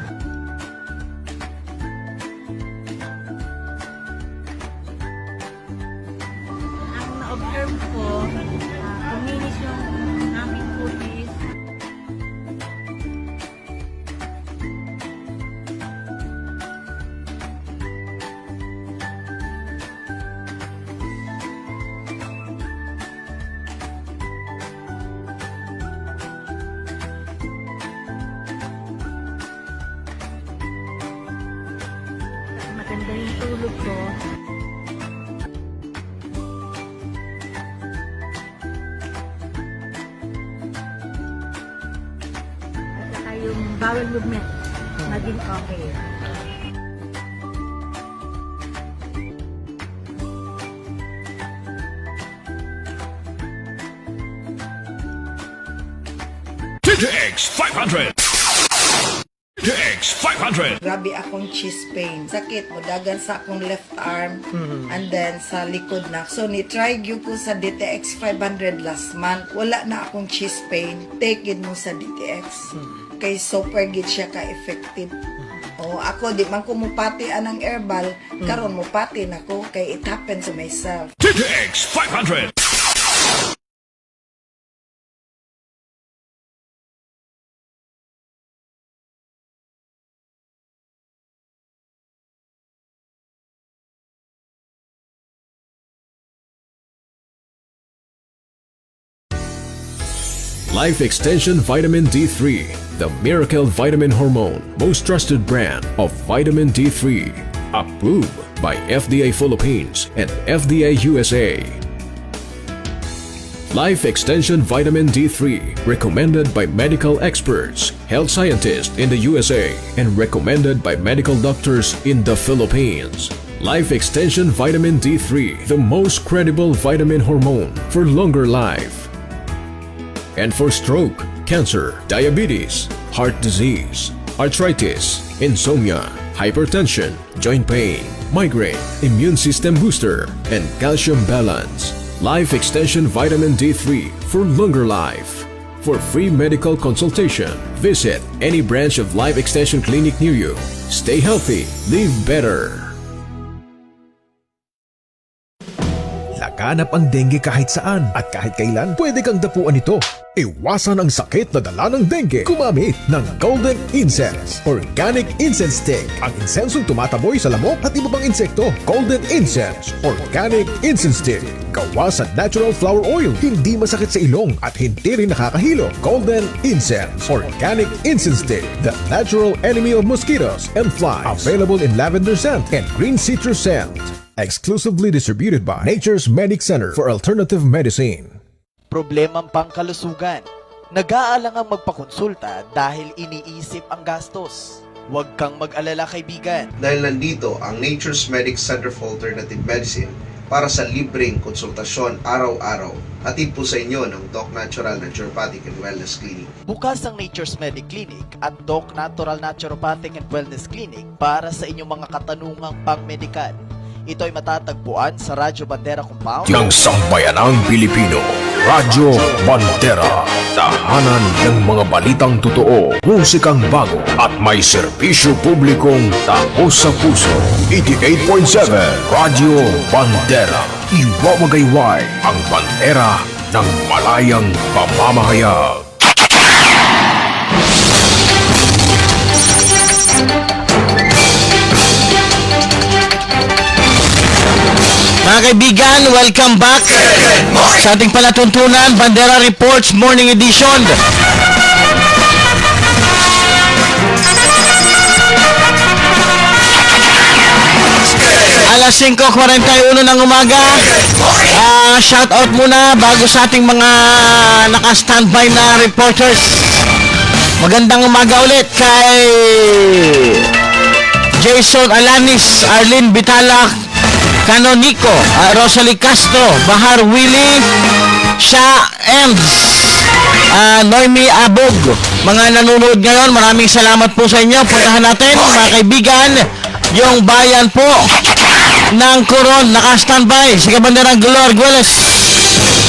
Ang na-observe ko, kuminis yung aming kutis. Maganda yung tulog ko. At saka yung bowel movement, maging okay. X500. X500. Grabe akong chest pain. Sakit mo dagan sa akong left arm and then sa likod na. So ni-try gyud ko sa DTX 500 last month. Wala na akong chest pain. Take it mo sa DTX. Kay super gid siya ka-effective. O ako di man ko mupati anang herbal, karon mupati nako kay it happened to myself. X500. Life Extension Vitamin D3, the miracle vitamin hormone, most trusted brand of vitamin D3, approved by FDA Philippines and FDA USA. Life Extension Vitamin D3, recommended by medical experts, health scientists in the USA, and recommended by medical doctors in the Philippines. Life Extension Vitamin D3, the most credible vitamin hormone for longer life. And for stroke, cancer, diabetes, heart disease, arthritis, insomnia, hypertension, joint pain, migraine, immune system booster, and calcium balance. Life Extension Vitamin D3 for longer life. For free medical consultation, visit any branch of Life Extension Clinic near you. Stay healthy, live better. Laganap ang dengue kahit saan at kahit kailan pwede kang dapuan ito. Iwasan ang sakit na dala ng dengue. Gumamit ng Golden Incense Organic Incense Stick. Ang insensong tumataboy sa lamok at iba pang insekto. Golden Incense Organic Incense Stick. Gawa sa natural flower oil. Hindi masakit sa ilong at hindi rin nakakahilo. Golden Incense Organic Incense Stick. The natural enemy of mosquitoes and flies. Available in lavender scent and green citrus scent. Exclusively distributed by Nature's Medic Center for Alternative Medicine. Problemang pangkalusugan. Nag-aalangang magpakonsulta dahil iniisip ang gastos. Huwag kang mag-alala kaibigan. Dahil nandito ang Nature's Medic Center for Alternative Medicine para sa libreng konsultasyon araw-araw. Hatid po sa inyo ng Doc Natural Naturopathic and Wellness Clinic. Bukas ang Nature's Medic Clinic at Doc Natural Naturopathic and Wellness Clinic para sa inyong mga katanungang pang-medikal. Ito ay matatagpuan sa Radyo Bandera Compound ng Sambayanang Pilipino. Radyo Bandera. Tahanan ng mga balitang totoo, musikang bago at may serbisyo publikong taos sa puso. 88.7 Radyo Bandera. Iwawagayway ang bandera ng malayang pamamahayag. Mga kaibigan, welcome back sa ating palatuntunan, Bandera Reports Morning Edition. Alas 5:41 ng umaga. Shout out muna bago sa ating mga naka-standby na reporters. Magandang umaga ulit kay Jason Alanis, Arlene Bitalak, Canonico, Rosalie Castro, Bahar Willie, Sha Ems, Noemi Abog. Mga nanonood ngayon, maraming salamat po sa inyo. Puntahan natin mga kaibigan yung bayan po ng Coron, naka-standby si Kabanderang Gloria Arguelles.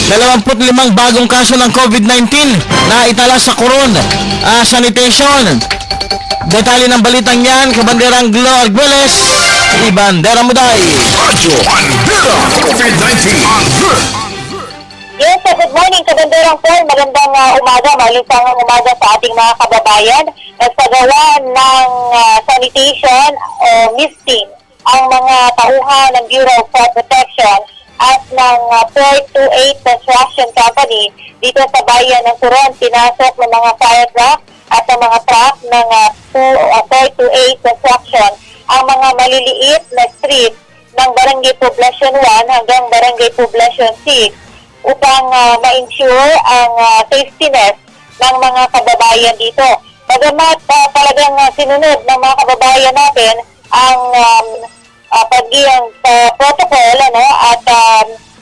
25 bagong kaso ng COVID-19 na itala sa Coron. Sanitation. Detalye ng balitang yan, Kabanderang Gloria Arguelles, Ibandera Muday. Radyo Bandera COVID-19. Yes, good morning, Kabanderang Paul. Magandang umaga, malisangang umaga sa ating mga kababayan. Nagsagawa ng sanitation o misting ang mga tauhan ng Bureau of Flood Protection at ng 428 Construction Company dito sa bayan ng Coron. Pinasok ng mga fire truck at ng mga truck ng 428 Construction ang mga maliliit na street ng Barangay Poblacion 1 hanggang Barangay Poblacion 6 upang ma-ensure ang safetyness ng mga kababayan dito. Bagamat talagang sinunod ng mga kababayan natin ang pagiging protocol at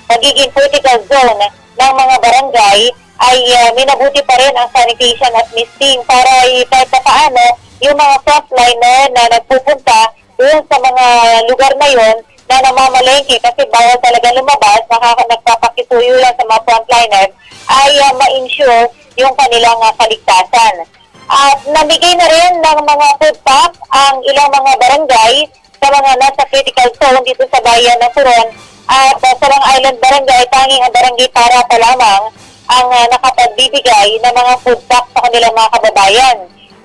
pagiging critical zone ng mga barangay, ay minabuti pa rin ang sanitation at misting para kahit paano yung mga frontliner na nagpupunta doon sa mga lugar na yun na namamalengke kasi bawal talaga lumabas, nagpapakisuyo lang sa mga frontliners, ay ma-ensure yung kanilang kaligtasan. At namigay na rin ng mga food pack ang ilang mga barangay sa mga nasa critical zone dito sa bayan ng Coron. At sa Long Island Barangay, tanging ang barangay para pa lamang ang nakapagbibigay ng mga food pack sa kanilang mga kababayan.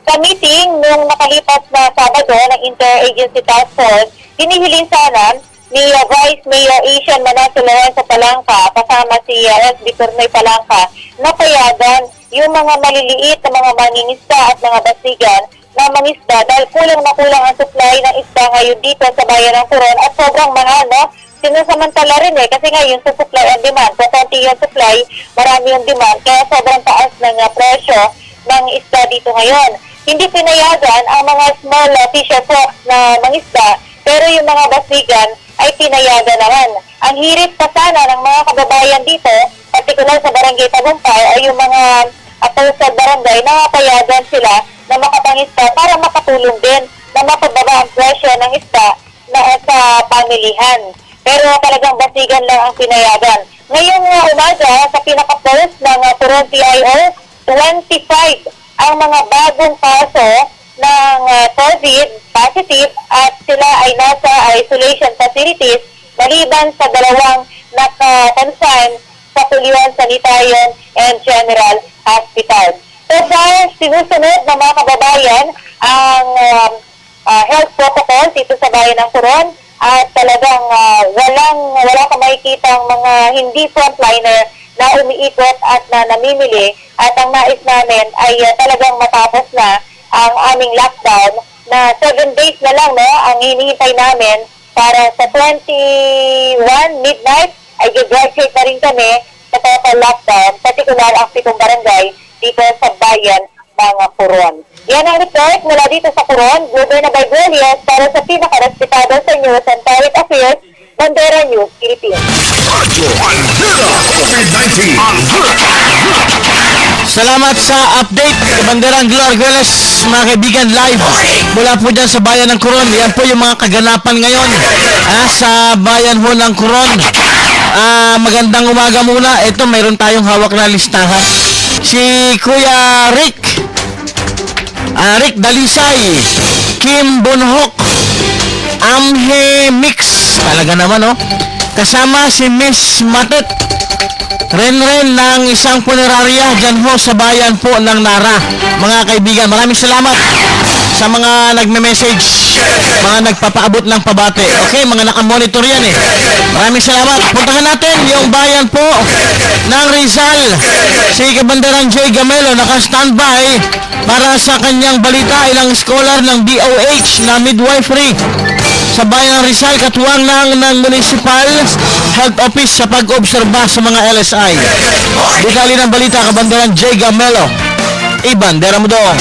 Sa meeting nung nakalipas na Sabado ng Interagency Task Force, hinihiling sana ni Vice Mayor Asian Manasseh Lorenzo Palangka kasama si SB Tornoy Palangka na payagan yung mga maliliit na mga mangingisda at mga basigan na mangisda dahil kulang na kulang ang supply ng isda ngayon dito sa bayan ng Coron at sobrang mahal, no? Sinasamantala rin kasi ngayon sa supply and demand, sa konti yung supply, marami yung demand, kaya sobrang taas ng presyo ng isda dito ngayon. Hindi pinayagan ang mga small fisher folks na mangisda, pero yung mga basigan ay pinayagan naman. Ang hirit pa sana ng mga kababayan dito, partikular sa Barangay Tagumpay, ay yung mga sa barangay na payagan sila na makapangisda para makatulong din na mapababa ang presyo ng isda na sa pamilihan. Pero talagang basigan lang ang pinayagan. Ngayong umaga, sa pinaka-post ng Coron PIO, 25 ang mga bagong kaso ng COVID positive at sila ay nasa isolation facilities maliban sa dalawang naka-confine sa Puliwan Sanitarium and General Hospital. So far, sinusunod ng mga kababayan ang health protocol dito sa bayan ng Coron at talagang wala ka makikitang mga hindi frontliner na umiikot at na namimili at ang nais namin ay talagang matapos na ang aming lockdown na 7 days na lang ang hinihintay namin para sa 21 midnight ay graduate na rin kami sa total lockdown, particular ang 7 barangay dito sa bayan ng Coron. Yan ang report mula dito sa Coron, Global na by Glorious para sa pinaka-respetado sa News and Public Affairs, Bandera News, Philippines. Salamat sa update, Banderang Glorious, mga kaibigan, live mula po dyan sa bayan ng Coron. Yan po yung mga kaganapan ngayon sa bayan ho ng Coron. Magandang umaga muna. Ito, mayroon tayong hawak na listahan. Si Kuya Rick Dalisay, Kim Bonhoc, Amhe Mix, talaga naman kasama si Miss Matet Renren ng isang punerarya dyan ho sa bayan po ng Nara. Mga kaibigan, maraming salamat sa mga nagme-message, mga nagpapaabot ng pabate. Okay, mga nakamonitor yan Maraming salamat. Puntahan natin yung bayan po ng Rizal. Si Kabanderang J. Gamelo naka-standby para sa kanyang balita. Ilang scholar ng DOH na midwifery sa bayan ng Rizal, katuwang ng Municipal Health Office sa pag-obserba sa mga LSI. Detalye ng balita, Kabanderang J. Gamelo. Ibandera mo doon.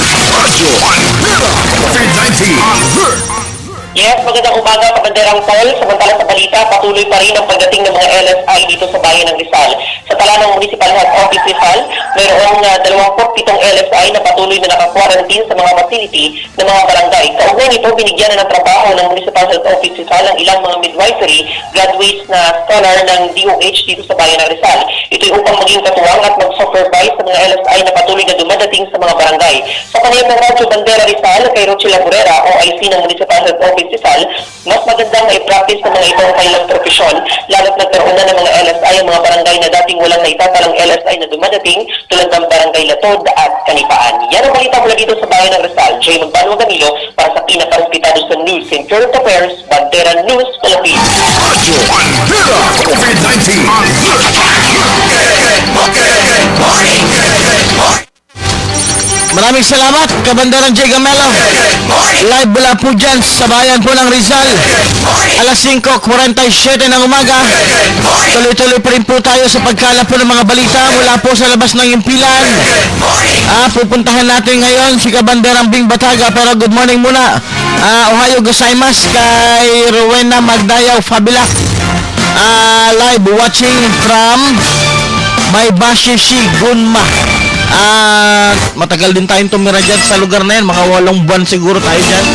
Yes, magandang umaga, Kabanderang Paul. Samantala sa balita, patuloy pa rin ang pagdating ng mga LSI dito sa bayan ng Rizal. Sa tala ng Municipal Health Office Rizal, mayroong 27 LSI na patuloy na naka-quarantine sa mga facility ng mga barangay. Kaugnay nito, binigyan na ng trabaho ng Municipal Health Office Rizal ang ilang mga midwifery graduates na scholar ng DOH dito sa bayan ng Rizal. Ito'y upang maging katuwang at mag-supervise sa mga LSI na patuloy na dumadating sa mga barangay. Sa panayam ng Radyo Bandera Rizal, kay Rochela Burera, OIC ng Municipal Health Office Rizal, mas magandang i-practice ng mga itong kailang profesyon, lalo't nagkaroon na ng mga LSI ang mga barangay na dating walang naitatalang LSI na dumadating tulad ng Barangay Latod at Kanipaan. Yan ang balita mula dito sa bayan ng Rizal. Jay Magbanwa Camilo para sa pinaka-respetado sa News and Current Affairs, Bandera News, Philippines. Maraming salamat, Kabanderang J. Gamelo. Live mula po dyan sa bayan po ng Rizal. Alas 5:47 ng umaga. Tuloy-tuloy pa rin po tayo sa pagkalap po ng mga balita mula po sa labas ng impilan. Pupuntahan natin ngayon si Kabanderang Bing Bataga. Pero good morning muna. Ohayo gozaimasu kay Rowena Magdayaw Fabila. Live watching from Maybashi, Gunma. Matagal din tayong tumira dyan sa lugar na yan. Mga 8 buwan siguro tayo dyan.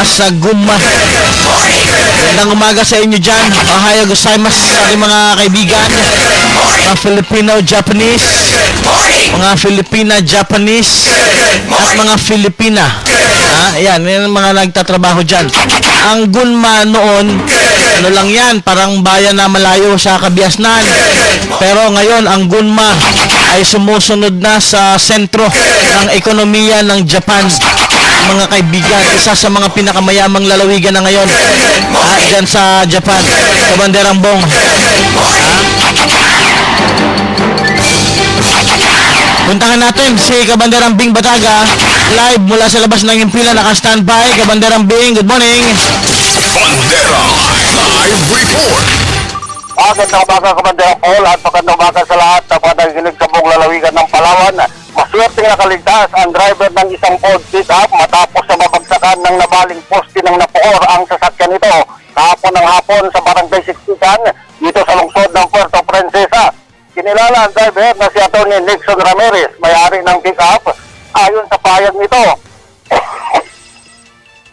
Sa Gunma. Magandang umaga sa inyo dyan. Ohayo gozaimasu sa aking mga kaibigan. Mga Filipino-Japanese. Mga Filipina-Japanese. At mga Filipina. Ayan, yan mga nagtatrabaho dyan. Ang Gunma noon, ano lang yan, parang bayan na malayo sa Kabiasnan. Pero ngayon, ang Gunma ay sumusunod na sa sentro ng ekonomiya ng Japan. Mga kaibigan, isa sa mga pinakamayamang lalawigan na ngayon dyan sa Japan. Kabanderang Bong. Puntahan natin si Kabanderang Bing Bataga, live mula sa labas ng Impila, naka-standby. Kabanderang Bing, good morning. Bandera Live Report. Magandang umaga, Kabanderang Paul, at magandang umaga sa lahat na panaginip sa buong lalawigan ng Palawan. Maswerteng nakaligtas ang driver ng isang Ford pick-up matapos sa mabagsakan ng nabaling poste ng napuor ang sasakyan nito kahapon ng hapon sa Barangay Siksikan dito sa lungsod ng Puerto Princesa. Kinilala ang driver na si Atty. Nixon Ramirez, may-ari ng pick-up. Ayon sa payag nito,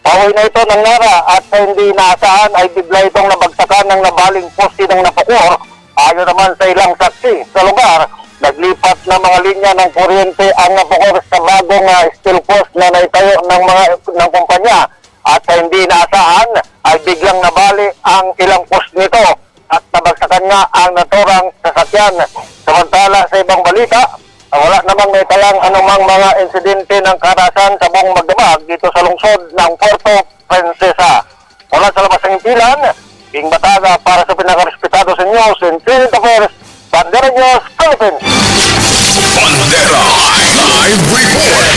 paway na ito ng Nara at sa hindi inaasahan ay bigla itong nabagsakan ng nabaling poste ng napuor. Ayon naman sa ilang saksi sa lugar, naglipat na mga linya ng kuryente ang napuor sa bagong steel post na naitayo ng kumpanya at sa hindi inaasahan ay biglang nabali ang ilang post nito at nabagsakan nga ang naturang sasakyan. Samantala sa ibang balita, wala namang naitayang anumang mga insidente ng karahasan sa buong magdamag dito sa lungsod ng Puerto Princesa. Mula sa labas ng Impilan, Bing Bataga para sa pinaka-respetado sa News and Current Affairs, Bandera News, Philippines. Bandera Live Report.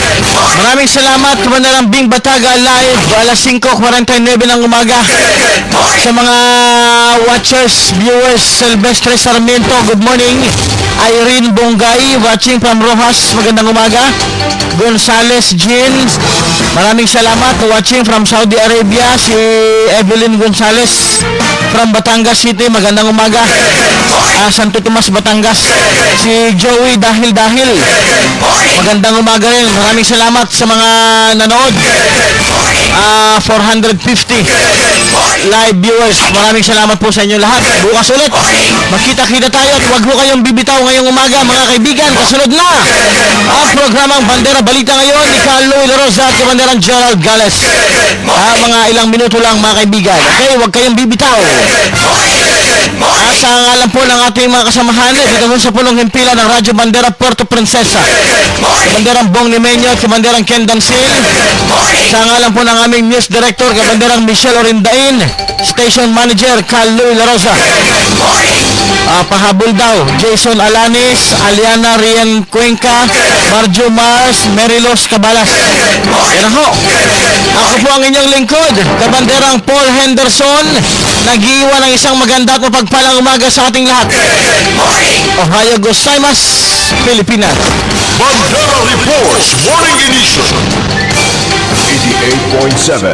Maraming salamat, Kabanderang Bing Bataga, live alas 5:49 ng umaga. Sa mga watchers, viewers, Silvestre Sarmiento, good morning. Irene Bongay, watching from Rojas, magandang umaga. Gonzales Jean, maraming salamat, watching from Saudi Arabia. Si Evelyn Gonzales from Batangas City, magandang umaga. Santo Tomas, Batangas. Si Joey Dahil, magandang umaga rin. Maraming salamat sa mga nanood. 450 live viewers, maraming salamat po sa inyo lahat. Bukas ulit, magkita-kita tayo at huwag mo kayong bibitaw ngayong umaga, mga kaibigan. Kasunod na ang programang Bandera Balita ngayon ni Carlo La Rosa at Kabanderang Gerald Gales. Mga ilang minuto lang, mga kaibigan. Okay, huwag kayong bibitaw. Sa ngalan po ng ating mga kasamahan dito sa punong himpilan ng Radyo Bandera Puerto Princesa, Kabanderang Bong Nimeño at Kabanderang Ken Dancil. Sa ngalan po ng aming News Director, Kabanderang Michelle Orindain, Station Manager Carlo La Rosa. Pahabol daw, Jason Alanis, Aliana Rian Cuenca, Marjo Mars, Merilos Cabalas. Yan ho. Ako po ang inyong lingkod, Kabanderang Paul Henderson, nag-iwan ng isang maganda at mapagpalang umaga sa ating lahat. Ohio gozaimasu, Pilipinas. Bandera Reports Morning Edition. 88.7